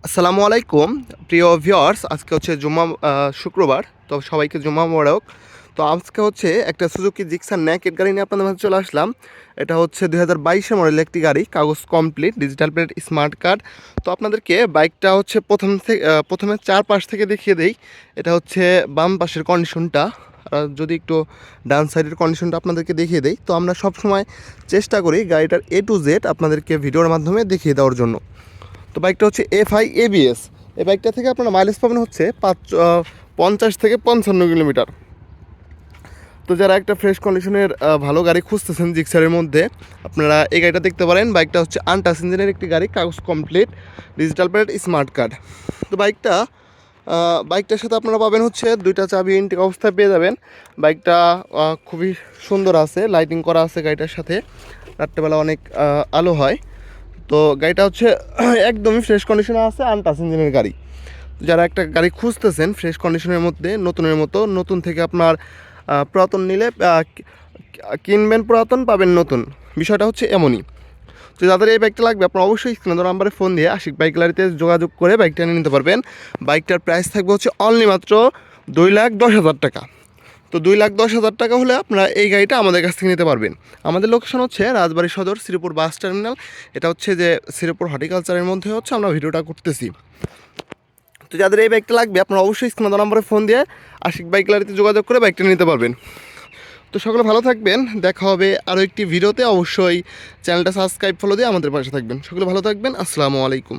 আসসালামু আলাইকুম প্রিয় ভিউয়ার্স। আজকে হচ্ছে শুক্রবার, তো সবাইকে জুম্মা মোবারক। তো আজকে হচ্ছে একটা সুজুকি জিক্সার ন্যাকেড গাড়ি নিয়ে আপনাদের মাঝে চলে আসলাম। এটা হচ্ছে 2022 মডেলের একটি গাড়ি, কাগজ complete, digital plate, smart card. তো আপনাদেরকে বাইকটা হচ্ছে প্রথমে চারপাশ থেকে দেখিয়ে দেই। এটা হচ্ছে বাম পাশের কন্ডিশনটা, আর যদি একটু ডান সাইডের কন্ডিশনটা আপনাদেরকে দেখিয়ে দেই। তো আমরা সবসময় চেষ্টা করি গাড়িটার A to Z আপনাদেরকে ভিডিওর মাধ্যমে দেখিয়ে দেওয়ার জন্য। তো বাইকটা হচ্ছে FI ABS। এই বাইকটা থেকে আপনারা মাইলেজ পাবেন হচ্ছে 50 থেকে 55 কিলোমিটার। তো যারা একটা ফ্রেশ কন্ডিশনের ভালো গাড়ি খুঁজতেছেন জিক্সারের মধ্যে, আপনারা এই গাড়িটা দেখতে পারেন। বাইকটা হচ্ছে আনটাচ ইঞ্জিনের একটি গাড়ি, কাগজ complete, digital plate, smart card. তো বাইকটার সাথে আপনারা পাবেন হচ্ছে দুইটা চাবি ইনটেক অবস্থায় পেয়ে যাবেন। বাইকটা খুবই সুন্দর আছে, লাইটিং করা আছে গাড়িটার সাথে, রাত্রেবেলা অনেক আলো হয়। তো গাড়িটা হচ্ছে একদমই ফ্রেশ কন্ডিশনে আছে, আনটাচ ইঞ্জিনের গাড়ি। যারা একটা গাড়ি খুঁজতেছেন ফ্রেশ কন্ডিশনের মধ্যে, নতুনের মতো, নতুন থেকে আপনার পুরাতন নিলে কিনবেন পুরাতন, পাবেন নতুন, বিষয়টা হচ্ছে এমনই। তো যাদের এই বাইকটা লাগবে আপনারা অবশ্যই স্ক্রিনে নাম্বারে ফোন দিয়ে আশিক বাইক গ্যালারিতে যোগাযোগ করে বাইকটা নিয়ে নিতে পারবেন। বাইকটার প্রাইস থাকবে হচ্ছে অনলি মাত্র 2,10,000 টাকা। তো 2,10,000 টাকা হলে আপনারা এই গাড়িটা আমাদের কাছ থেকে নিতে পারবেন। আমাদের লোকেশন হচ্ছে রাজবাড়ী সদর, শ্রীপুর বাস টার্মিনাল। এটা হচ্ছে যে শ্রীপুর হর্টিকালচারের মধ্যে হচ্ছে আমরা ভিডিওটা করতেছি। তো যাদের এই বাইকটা লাগবে আপনারা অবশ্যই স্ক্রিনে নাম্বারে ফোন দিয়ে আশিক বাইক গ্যালারিতে যোগাযোগ করে বাইকটা নিতে পারবেন। তো সকলে ভালো থাকবেন, দেখা হবে আরও একটি ভিডিওতে। অবশ্যই চ্যানেলটা সাবস্ক্রাইব ফলো দিয়ে আমাদের পাশে থাকবেন। সকলে ভালো থাকবেন, আসসালামু আলাইকুম।